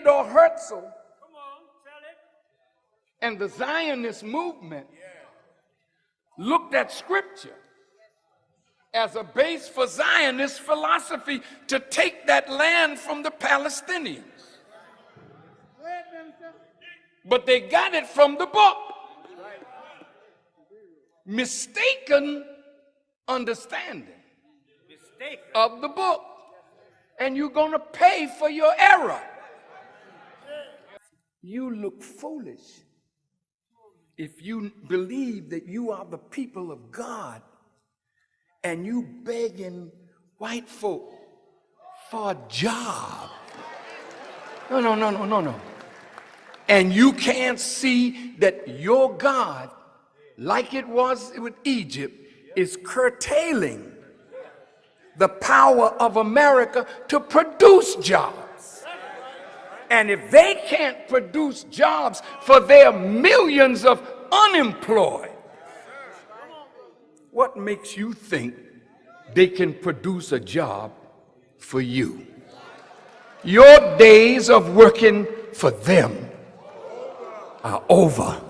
Herzl and the Zionist movement looked at Scripture as a base for Zionist philosophy to take that land from the Palestinians. But they got it from the book. Mistaken understanding of the book. And you're going to pay for your error. You look foolish if you believe that you are the people of God and you begging white folk for a job. No. And you can't see that your God, like it was with Egypt, is curtailing the power of America to produce jobs. And if they can't produce jobs for their millions of unemployed, what makes you think they can produce a job for you? Your days of working for them are over.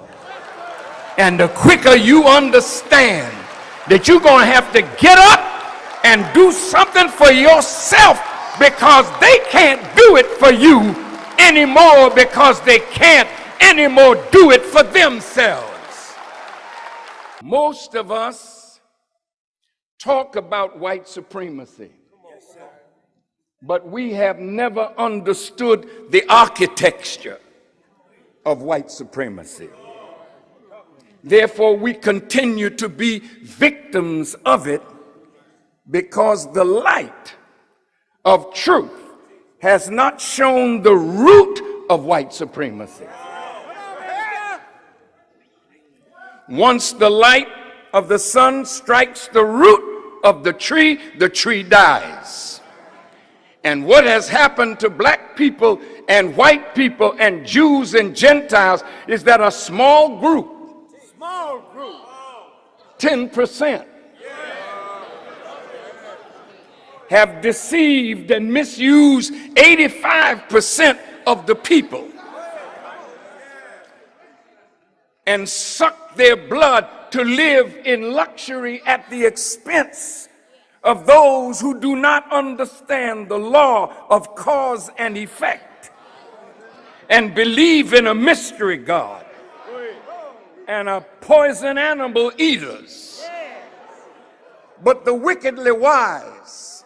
And the quicker you understand that you're going to have to get up and do something for yourself because they can't do it for you anymore, because they can't anymore do it for themselves. Most of us talk about white supremacy, but we have never understood the architecture of white supremacy. Therefore, we continue to be victims of it because the light of truth has not shown the root of white supremacy. Once the light of the sun strikes the root of the tree dies. And what has happened to black people and white people and Jews and Gentiles is that a small group, 10%, have deceived and misused 85% of the people and sucked their blood to live in luxury at the expense of those who do not understand the law of cause and effect and believe in a mystery God and are poison animal eaters. But the wickedly wise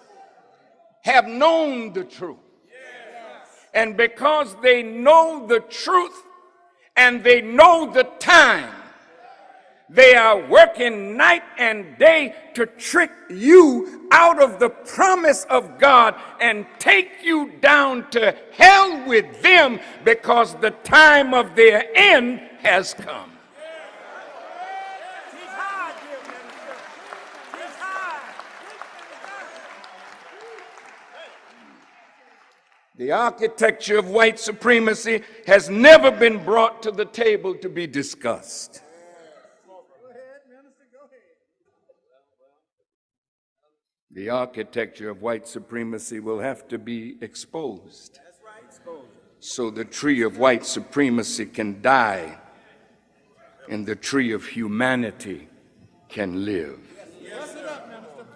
have known the truth. And because they know the truth and they know the time, they are working night and day to trick you out of the promise of God and take you down to hell with them, because the time of their end has come. The architecture of white supremacy has never been brought to the table to be discussed. The architecture of white supremacy will have to be exposed so the tree of white supremacy can die and the tree of humanity can live.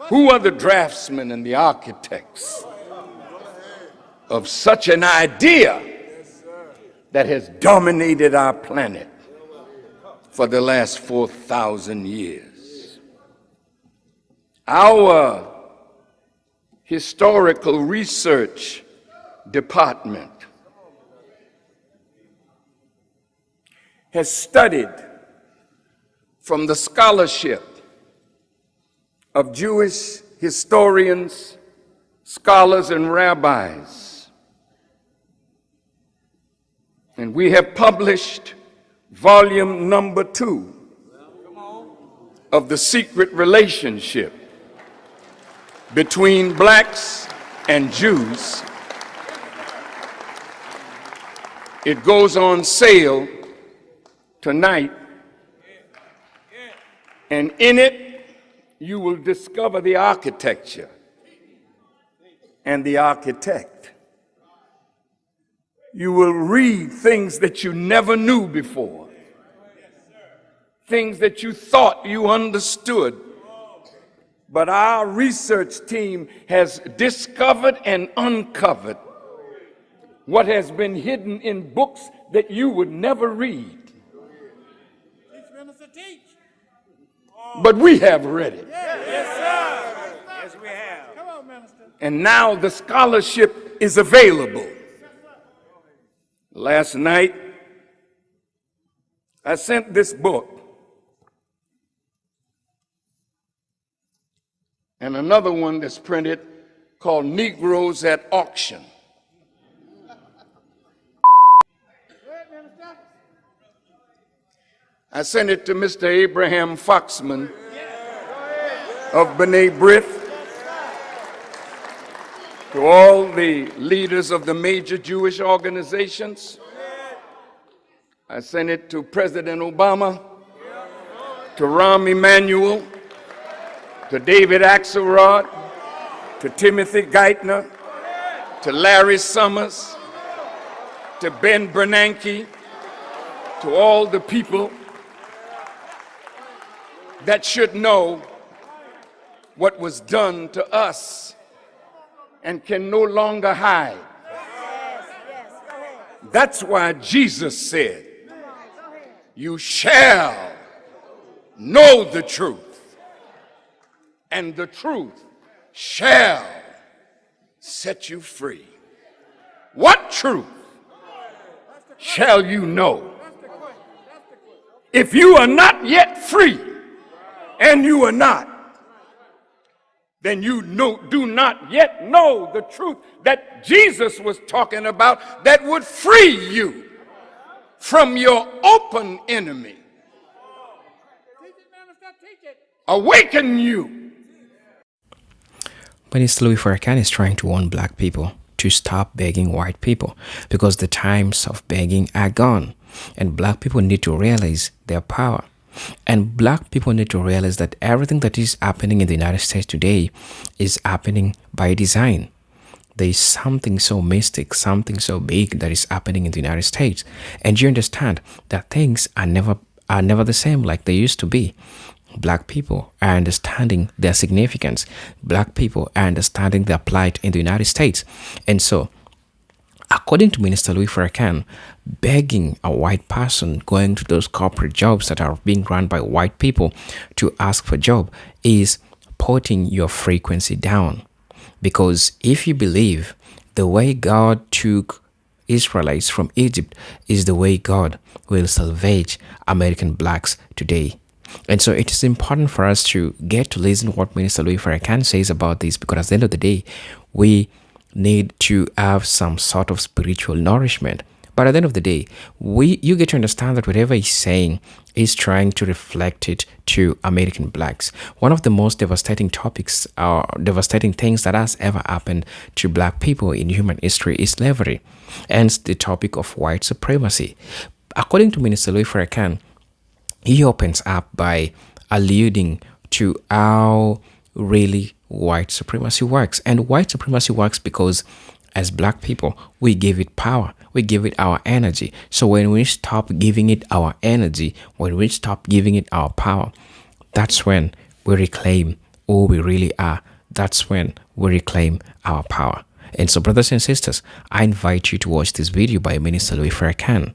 Who are the draftsmen and the architects of such an idea that has dominated our planet for the last 4,000 years? Our historical research department has studied from the scholarship of Jewish historians, scholars, and rabbis. And we have published volume number 2 of The Secret Relationship Between Blacks and Jews. It goes on sale tonight, and in it you will discover the architecture and the architect. you will read things that you never knew before, things that you thought you understood. But our research team has discovered and uncovered what has been hidden in books that you would never read. But we have read it. Yes, sir. Yes, we have. Come on, Minister. And now the scholarship is available. Last night, I sent this book and another one that's printed called Negroes at Auction. I sent it to Mr. Abraham Foxman of B'nai B'rith, to all the leaders of the major Jewish organizations. I sent it to President Obama, to Rahm Emanuel, to David Axelrod, to Timothy Geithner, to Larry Summers, to Ben Bernanke, to all the people that should know what was done to us and can no longer hide. That's why Jesus said, you shall know the truth, and the truth shall set you free. What truth shall you know? If you are not yet free, and you are not, then you do not yet know the truth that Jesus was talking about that would free you from your open enemy. Awaken you. Minister Louis Farrakhan is trying to warn black people to stop begging white people because the times of begging are gone, and black people need to realize their power. And black people need to realize that everything that is happening in the United States today is happening by design. There is something so mystic, something so big that is happening in the United States. And you understand that things are never the same like they used to be. Black people are understanding their significance. Black people are understanding their plight in the United States. And so, according to Minister Louis Farrakhan, begging a white person going to those corporate jobs that are being run by white people to ask for a job is putting your frequency down. Because if you believe the way God took Israelites from Egypt is the way God will salvage American blacks today. And so it is important for us to get to listen to what Minister Louis Farrakhan says about this, because at the end of the day, we need to have some sort of spiritual nourishment. But at the end of the day, you get to understand that whatever he's saying is trying to reflect it to American blacks. One of the most devastating topics or devastating things that has ever happened to black people in human history is slavery, and the topic of white supremacy. According to Minister Louis Farrakhan, he opens up by alluding to how really white supremacy works. And white supremacy works because as black people, we give it power. We give it our energy. So when we stop giving it our energy, when we stop giving it our power, that's when we reclaim who we really are. That's when we reclaim our power. And so, brothers and sisters, I invite you to watch this video by Minister Louis Farrakhan,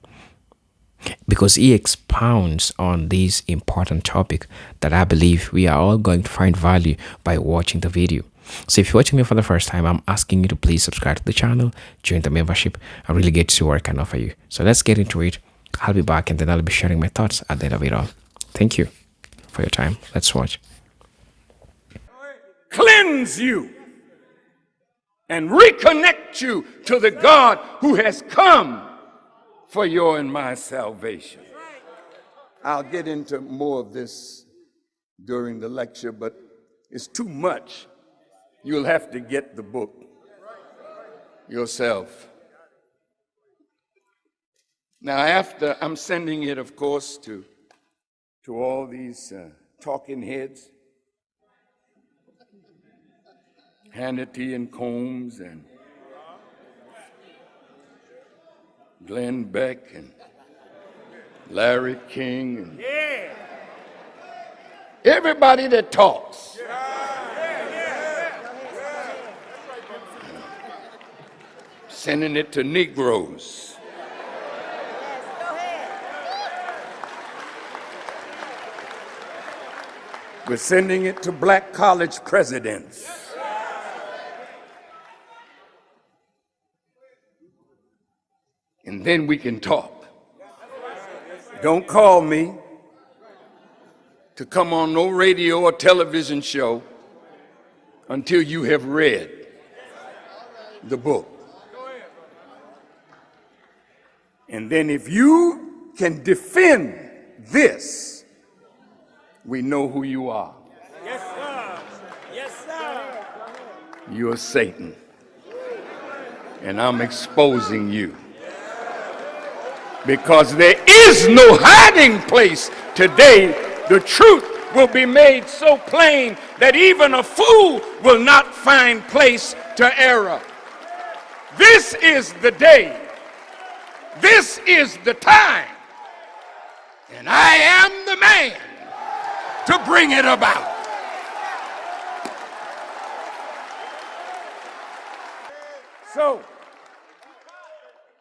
because he expounds on this important topic that I believe we are all going to find value by watching the video. So if you're watching me for the first time, I'm asking you to please subscribe to the channel, join the membership. I really get to see what I can offer you. So let's get into it. I'll be back and then I'll be sharing my thoughts at the end of it all. Thank you for your time. Let's watch. Cleanse you and reconnect you to the God who has come for your and my salvation. I'll get into more of this during the lecture, but it's too much. You'll have to get the book yourself. Now, after I'm sending it, of course, to all these talking heads, Hannity and Combs and Glenn Beck and Larry King and everybody that talks. Sending it to Negroes. We're sending it to black college presidents. And then we can talk. Don't call me to come on no radio or television show until you have read the book. And then if you can defend this, we know who you are. Yes, sir. Yes, sir. You're Satan. And I'm exposing you. Because there is no hiding place today. The truth will be made so plain that even a fool will not find place to error. This is the day. This is the time. And I am the man to bring it about. So,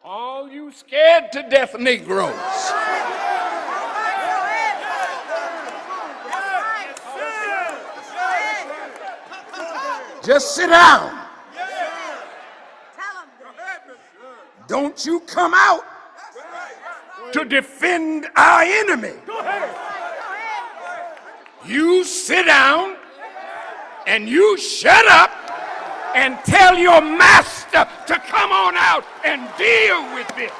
all you scared to death Negroes, just sit down. Don't you come out to defend our enemy. You sit down and you shut up and tell your master to come on out and deal with this.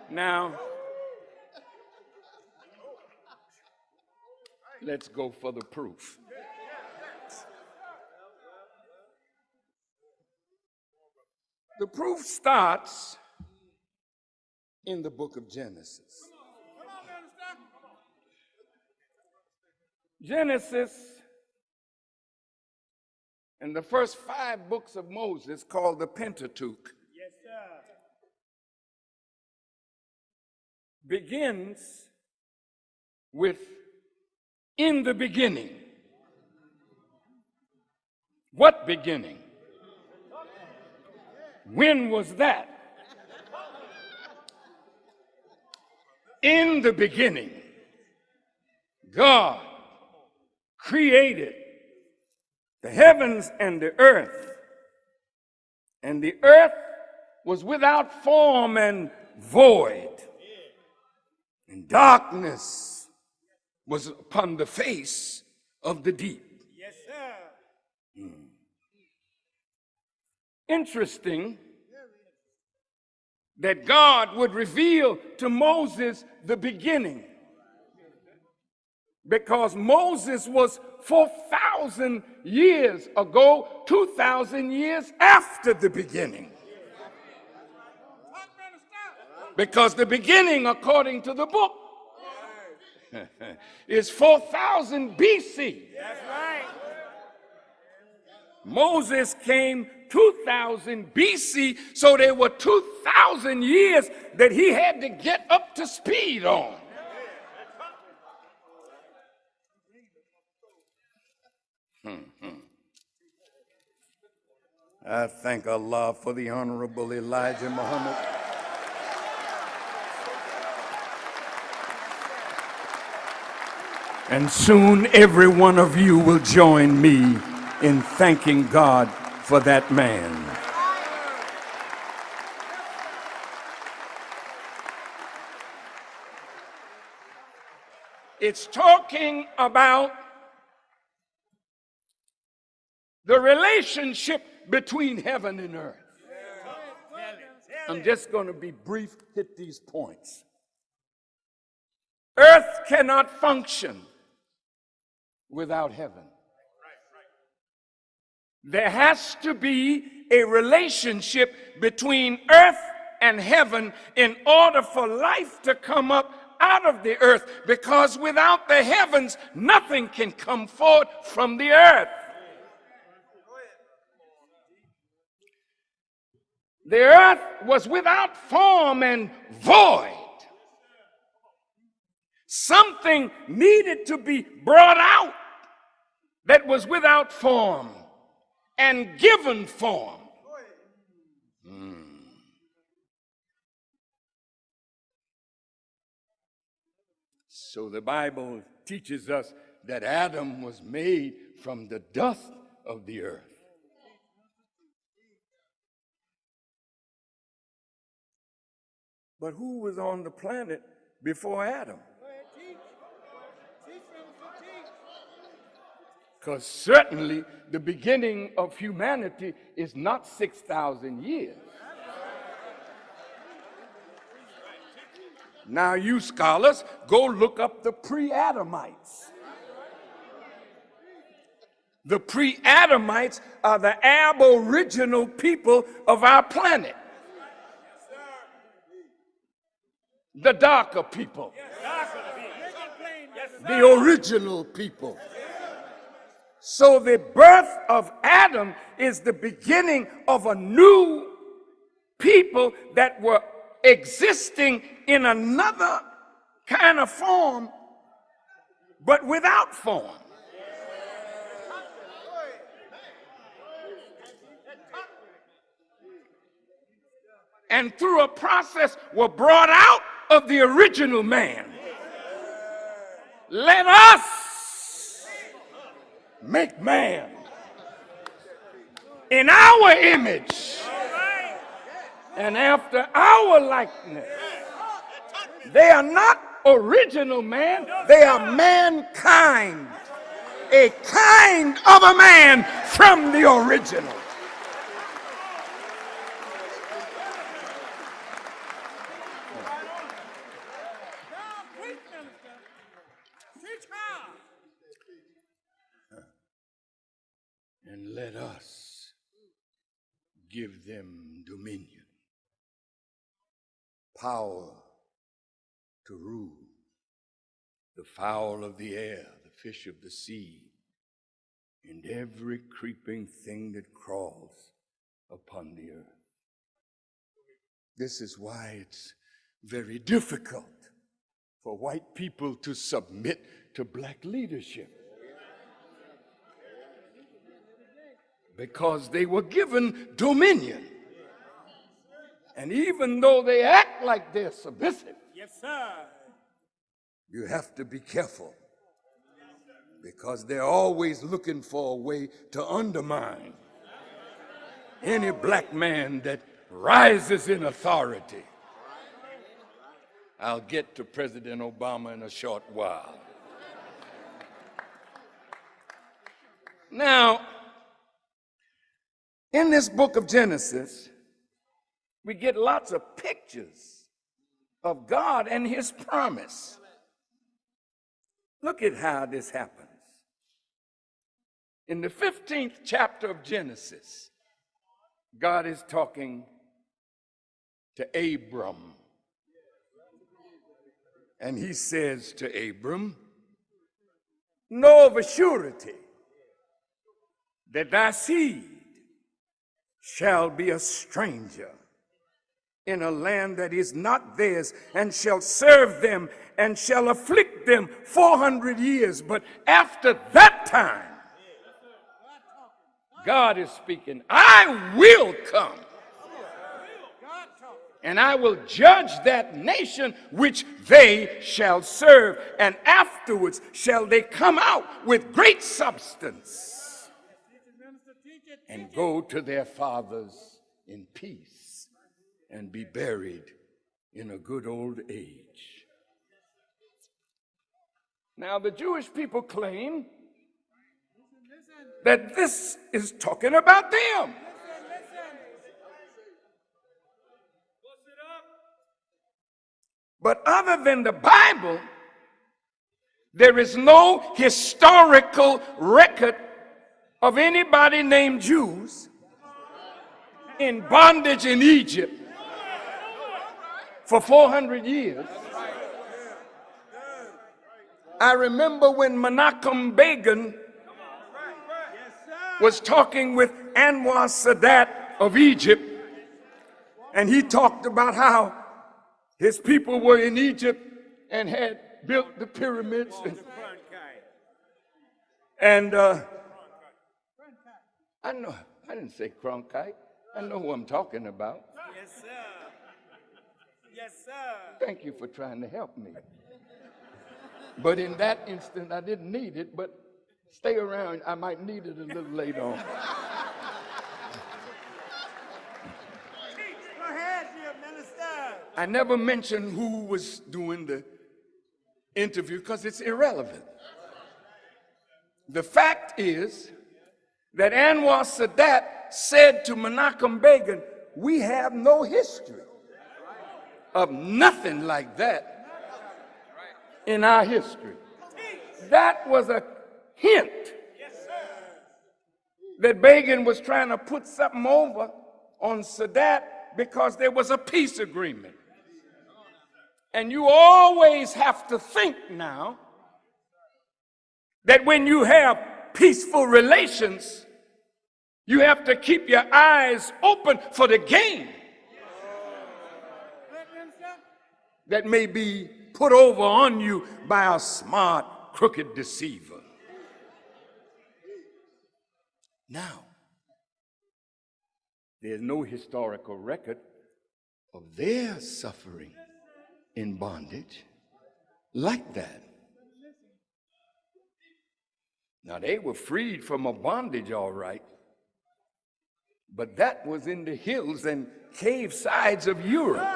Now, let's go for the proof. The proof starts in the book of Genesis. Genesis and the first 5 books of Moses, called the Pentateuch, begins with in the beginning. What beginning? When was that? In the beginning, God created the heavens and the earth was without form and void. And darkness was upon the face of the deep. Yes, sir. Interesting that God would reveal to Moses the beginning. Because Moses was 4,000 years ago, 2,000 years after the beginning. Because the beginning, according to the book, is 4,000 BC. That's right. Moses came 2,000 BC, so there were 2,000 years that he had to get up to speed on. I thank Allah for the Honorable Elijah Muhammad. And soon every one of you will join me in thanking God for that man. It's talking about the relationship between heaven and earth. I'm just going to be brief, hit these points. cannot function without heaven. There has to be a relationship between earth and heaven in order for life to come up out of the earth, because without the heavens, nothing can come forth from the earth. The earth was without form and void. Something needed to be brought out that was without form and given form. So the Bible teaches us that Adam was made from the dust of the earth. But who was on the planet before Adam? Because certainly the beginning of humanity is not 6,000 years. Now you scholars, go look up the pre-Adamites. The pre-Adamites are the aboriginal people of our planet. The darker people. The original people. So the birth of Adam is the beginning of a new people that were existing in another kind of form, but without form. And through a process were brought out of the original man. Let us make man in our image and after our likeness. They are not original man, they are mankind, a kind of a man from the original. And let us give them dominion, power to rule the fowl of the air, the fish of the sea, and every creeping thing that crawls upon the earth. This is why it's very difficult for white people to submit to black leadership. Because they were given dominion. And even though they act like they're submissive, yes, sir, you have to be careful. Because they're always looking for a way to undermine any black man that rises in authority. I'll get to President Obama in a short while. Now, in this book of Genesis, we get lots of pictures of God and his promise. Look at how this happens. In the 15th chapter of Genesis, God is talking to Abram. And he says to Abram, know of a surety that thy seed shall be a stranger in a land that is not theirs, and shall serve them and shall afflict them 400 years. But after that time, God is speaking, I will come and I will judge that nation which they shall serve, and afterwards shall they come out with great substance and go to their fathers in peace and be buried in a good old age. Now, the Jewish people claim that this is talking about them. But other than the Bible, There is no historical record of anybody named Jews in bondage in Egypt for 400 years. I remember when Menachem Begin was talking with Anwar Sadat of Egypt, and he talked about how his people were in Egypt and had built the pyramids. And I know, I didn't say Cronkite. I know who I'm talking about. Yes, sir. Yes, sir. Thank you for trying to help me. But in that instant, I didn't need it, but stay around. I might need it a little later on. Go ahead, dear minister. I never mentioned who was doing the interview because it's irrelevant. The fact is that Anwar Sadat said to Menachem Begin, we have no history of nothing like that in our history. That was a hint that Begin was trying to put something over on Sadat because there was a peace agreement. And you always have to think now that when you have peaceful relations, you have to keep your eyes open for the game that may be put over on you by a smart, crooked deceiver. Now, there's no historical record of their suffering in bondage like that. Now, they were freed from a bondage, all right, but that was in the hills and cave sides of Europe.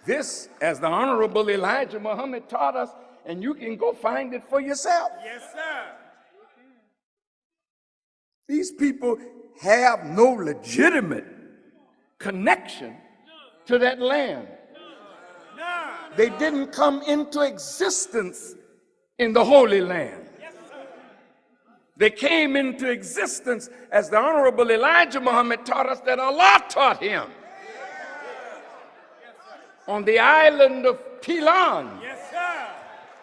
This, as the Honorable Elijah Muhammad taught us, and you can go find it for yourself. Yes, sir. These people have no legitimate connection to that land. They didn't come into existence in the Holy Land. They came into existence, as the Honorable Elijah Muhammad taught us, that Allah taught him, on the island of Pilan, Yes, sir.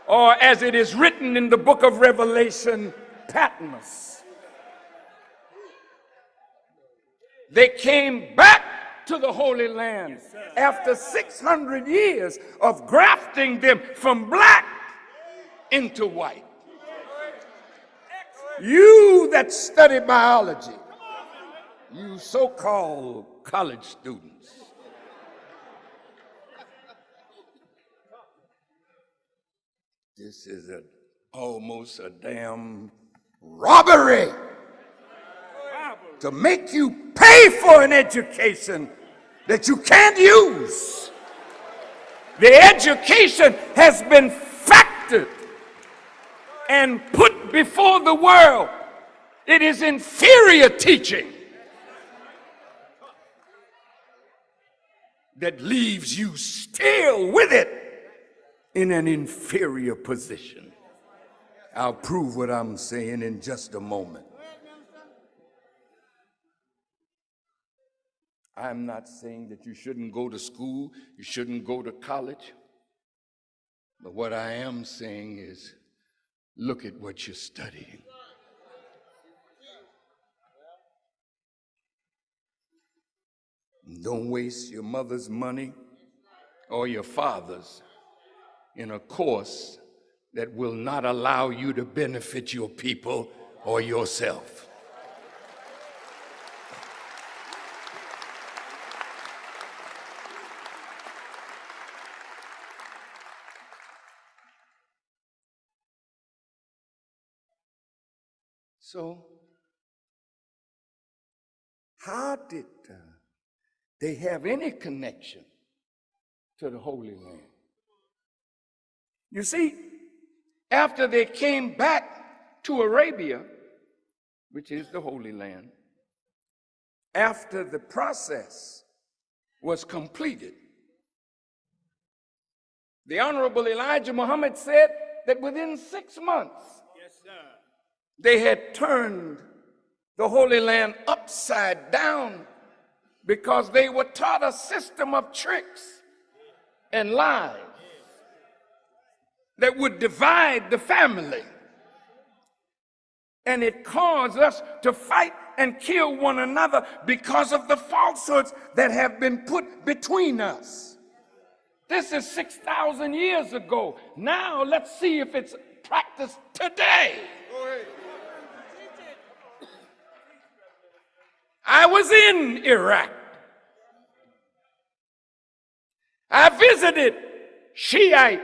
or as it is written in the book of Revelation, Patmos. They came back to the Holy Land after 600 years of grafting them from black into white. You that study biology, you so-called college students, this is almost a damn robbery to make you pay for an education that you can't use. The education has been factored and put before the world. It is inferior teaching that leaves you still with it in an inferior position. I'll prove what I'm saying in just a moment. I'm not saying that you shouldn't go to school, you shouldn't go to college. But what I am saying is, look at what you're studying. Don't waste your mother's money or your father's in a course that will not allow you to benefit your people or yourself. So, how did they have any connection to the Holy Land? You see, after they came back to Arabia, which is the Holy Land, after the process was completed, The Honorable Elijah Muhammad said that within 6 months, they had turned the Holy Land upside down because they were taught a system of tricks and lies that would divide the family. And it caused us to fight and kill one another because of the falsehoods that have been put between us. This is 6,000 years ago. Now let's see if it's practiced today. I was in Iraq. I visited Shiite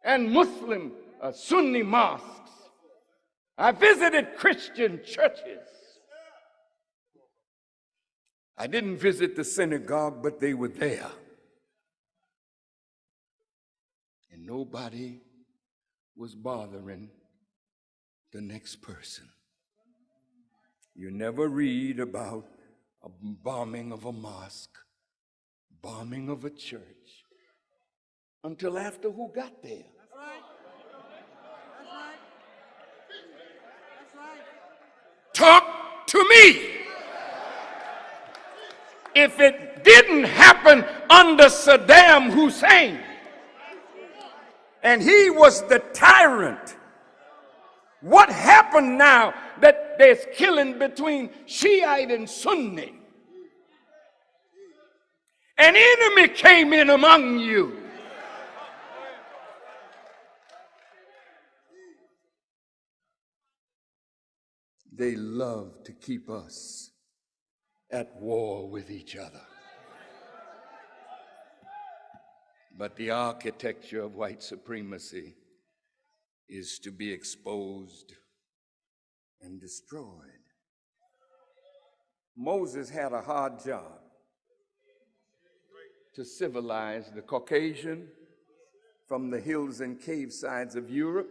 and Muslim Sunni mosques. I visited Christian churches. I didn't visit the synagogue, but they were there. And nobody was bothering the next person. You never read about a bombing of a mosque, bombing of a church, until after who got there. That's right. That's right. That's right. Talk to me. If it didn't happen under Saddam Hussein, and he was the tyrant, what happened now that there's killing between Shiite and Sunni? An enemy came in among you. They love to keep us at war with each other. But the architecture of white supremacy is to be exposed and destroyed. Moses had a hard job to civilize the Caucasian from the hills and cave sides of Europe.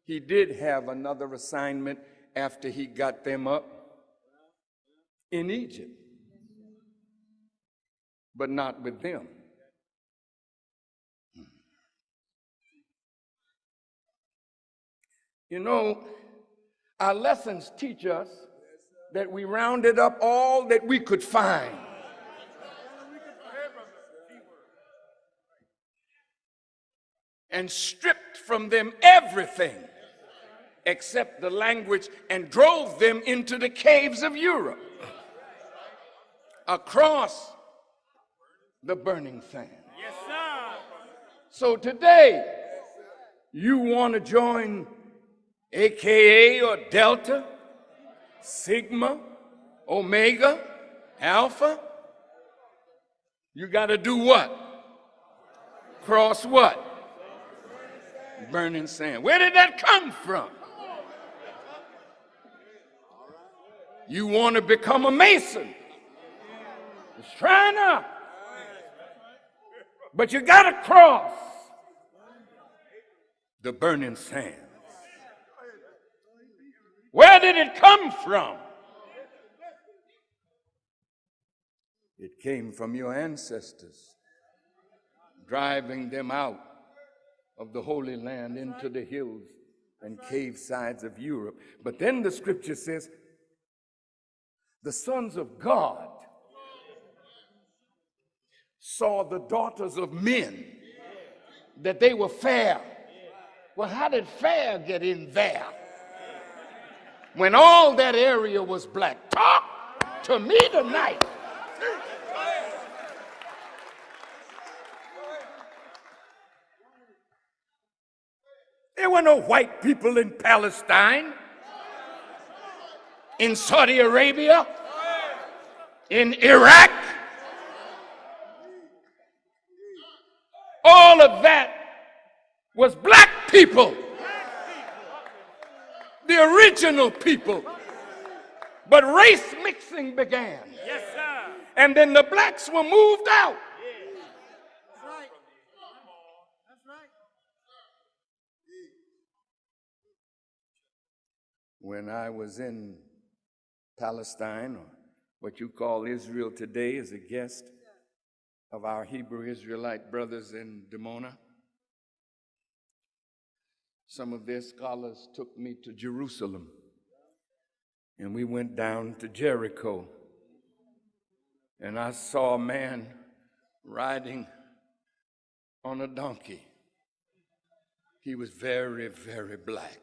He did have another assignment after he got them up in Egypt, but not with them. You know, our lessons teach us that we rounded up all that we could find. And stripped from them everything except the language and drove them into the caves of Europe, across the burning sand. Yes, sir. So today, you want to join AKA or Delta, Sigma, Omega, Alpha? You got to do what? Cross what? Burning sand. Where did that come from? You want to become a Mason. It's trying out. But you got to cross the burning sand. Where did it come from? It came from your ancestors, driving them out of the Holy Land into the hills and cave sides of Europe. But then the scripture says, the sons of God saw the daughters of men, that they were fair. Well, how did fair get in there when all that area was black? Talk to me tonight. There were no white people in Palestine, in Saudi Arabia, in Iraq. All of that was black people, the original people. But race mixing began. Yes, sir. And then the blacks were moved out. That's right. That's right. When I was in Palestine, or what you call Israel today, as a guest, of our Hebrew Israelite brothers in Dimona. Some of their scholars took me to Jerusalem, and we went down to Jericho, and I saw a man riding on a donkey. He was very, very black.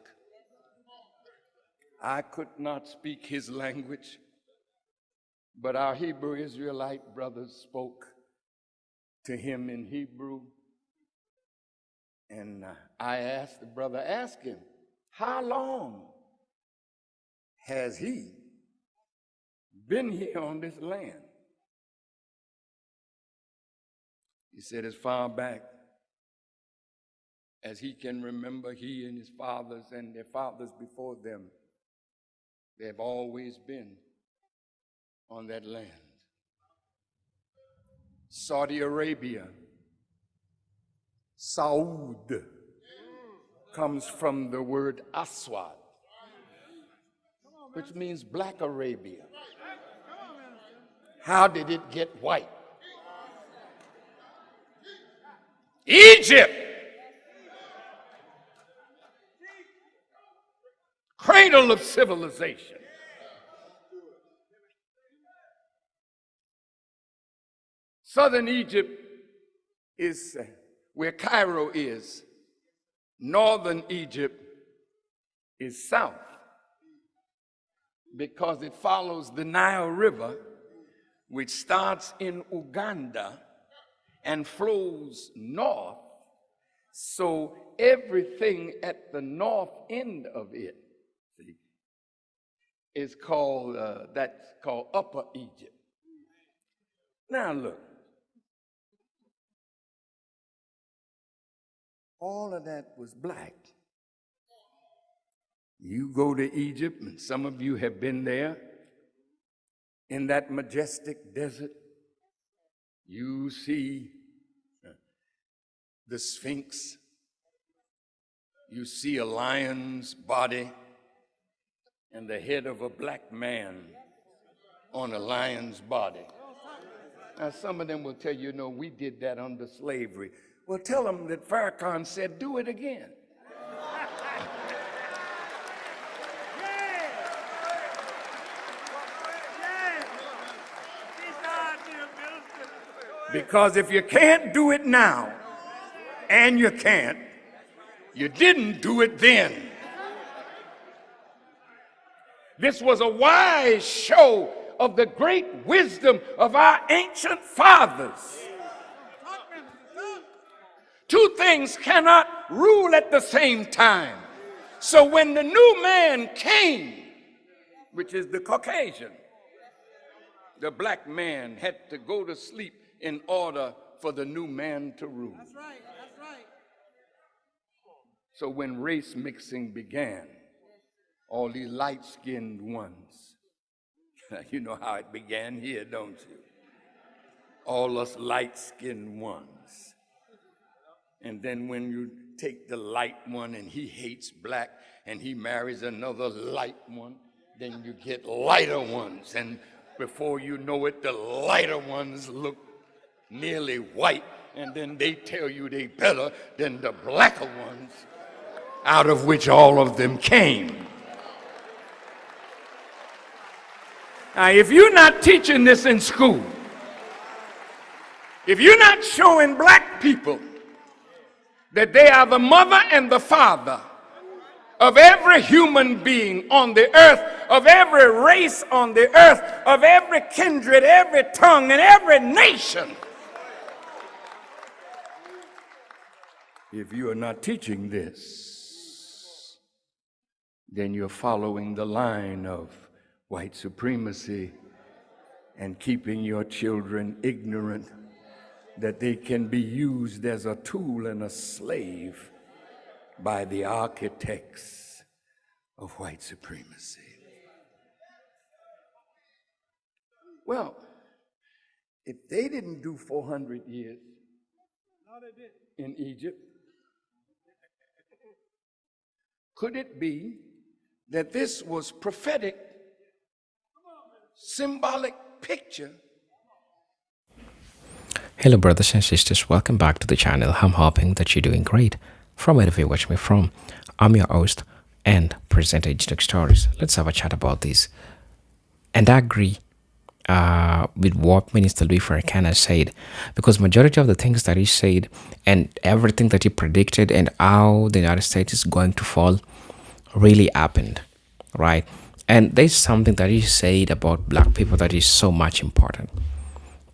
I could not speak his language, but our Hebrew Israelite brothers spoke to him in Hebrew. And I asked the brother, ask him, how long has he been here on this land? He said, as far back as he can remember, he and his fathers and their fathers before them, they have always been on that land. Saudi Arabia, Saud, comes from the word Aswad, which means Black Arabia. How did it get white? Egypt, cradle of civilization. Southern Egypt is where Cairo is. Northern Egypt is south because it follows the Nile River, which starts in Uganda and flows north. So everything at the north end of it is called, that's called Upper Egypt. Now look, all of that was black. You go to Egypt, and some of you have been there, in that majestic desert, you see the Sphinx, you see a lion's body and the head of a black man on a lion's body. Now, some of them will tell you, no, we did that under slavery. Well, tell them that Farrakhan said, do it again. Because if you can't do it now, and you can't, you didn't do it then. This was a wise show of the great wisdom of our ancient fathers. Two things cannot rule at the same time. So when the new man came, which is the Caucasian, the black man had to go to sleep in order for the new man to rule. That's right, that's right. So when race mixing began, all these light-skinned ones, you know how it began here, don't you? All us light-skinned ones. And then when you take the light one and he hates black and he marries another light one, then you get lighter ones. And before you know it, the lighter ones look nearly white, and then they tell you they better than the blacker ones, out of which all of them came. Now, if you're not teaching this in school, if you're not showing black people that they are the mother and the father of every human being on the earth, of every race on the earth, of every kindred, every tongue, and every nation, if you are not teaching this, then you're following the line of white supremacy and keeping your children ignorant that they can be used as a tool and a slave by the architects of white supremacy. Well, if they didn't do 400 years in Egypt, could it be that this was prophetic, symbolic picture Hello, brothers and sisters. Welcome back to the channel. I'm hoping that you're doing great. From wherever you watch me from, I'm your host and presenter Digital Stories. Let's have a chat about this. And I agree with what Minister Louis Farrakhan has said, because majority of the things that he said and everything that he predicted and how the United States is going to fall really happened, right? And there's something that he said about black people that is so much important.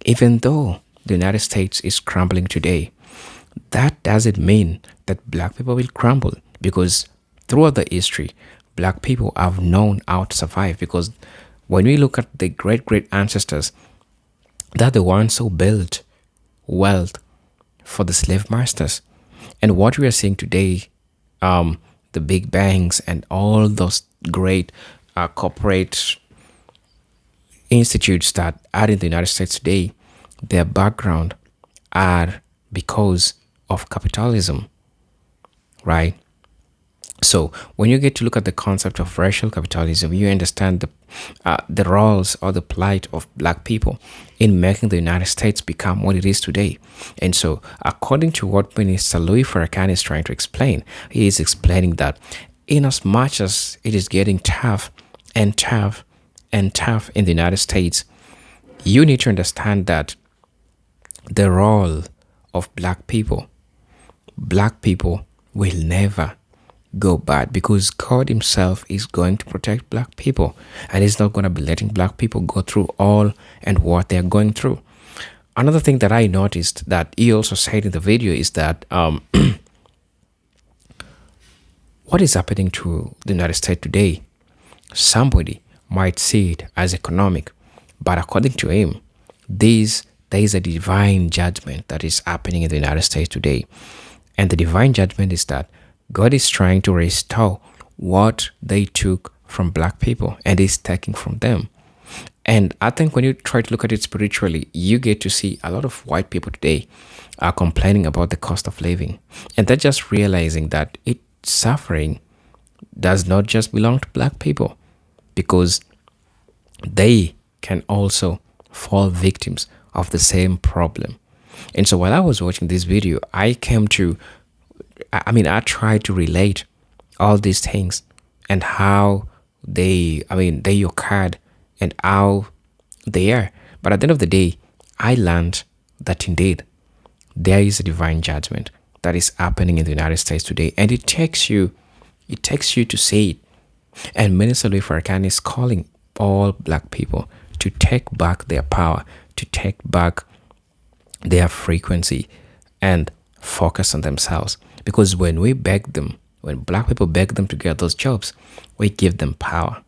Even though the United States is crumbling today, that doesn't mean that black people will crumble, because throughout the history, black people have known how to survive. Because when we look at the great ancestors, they're the ones who built wealth for the slave masters. And what we are seeing today, the big banks and all those great corporate institutes that are in the United States today, their background are because of capitalism, right? So when you get to look at the concept of racial capitalism, you understand the roles or the plight of black people in making the United States become what it is today. And so, according to what Minister Louis Farrakhan is trying to explain, he is explaining that in as much as it is getting tough and tough and tough in the United States, you need to understand that the role of black people will never go bad, because God himself is going to protect black people, and he's not going to be letting black people go through all and what they're going through. Another thing that I noticed that he also said in the video is that what is happening to the United States today, somebody might see it as economic, but according to him, there is a divine judgment that is happening in the United States today. And the divine judgment is that God is trying to restore what they took from black people and is taking from them. And I think when you try to look at it spiritually, you get to see a lot of white people today are complaining about the cost of living. And they're just realizing that suffering does not just belong to black people, because they can also fall victims of the same problem. And so while I was watching this video, I tried to relate all these things and how they occurred and how they are. But at the end of the day, I learned that indeed there is a divine judgment that is happening in the United States today, and it takes you to see it. And Minister Louis Farrakhan is calling all black people to take back their power, to take back their frequency and focus on themselves. Because when black people beg them to get those jobs, we give them power,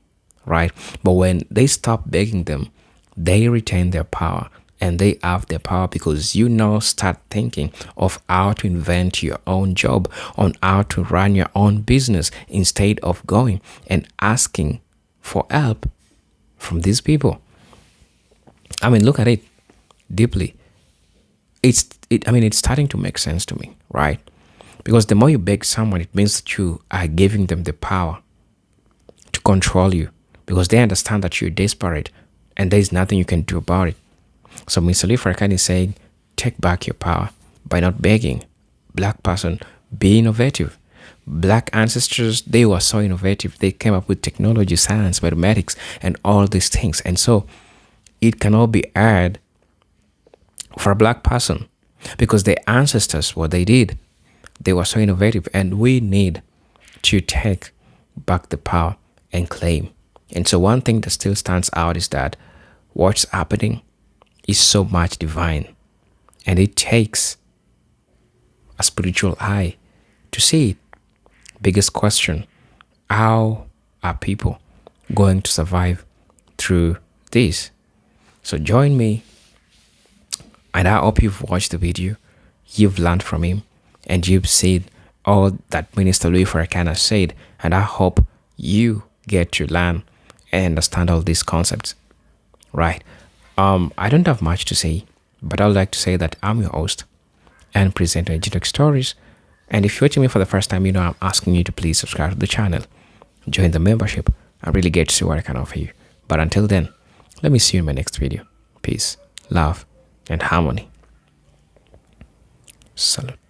right? But when they stop begging them, they retain their power, and they have their power because you now start thinking of how to invent your own job, on how to run your own business, instead of going and asking for help from these people. Look at it deeply. It's starting to make sense to me, right? Because the more you beg someone, it means that you are giving them the power to control you, because they understand that you're desperate and there's nothing you can do about it. So Mr. Louis Farrakhan is saying, take back your power by not begging. Black person, be innovative. Black ancestors, they were so innovative. They came up with technology, science, mathematics, and all these things. And so it cannot be hard for a black person, because their ancestors, what they did, they were so innovative, and we need to take back the power and claim. And so one thing that still stands out is that what's happening is so much divine, and it takes a spiritual eye to see it. Biggest question, how are people going to survive through this? So join me, and I hope you've watched the video, you've learned from him, and you've seen all that Minister Louis Farrakhan has said, and I hope you get to learn and understand all these concepts, right? I don't have much to say, but I'd like to say that I'm your host and presenter Digital Stories. And if you're watching me for the first time, I'm asking you to please subscribe to the channel, join the membership, and really get to see what I can offer you. But until then, let me see you in my next video. Peace, love, and harmony. Salute.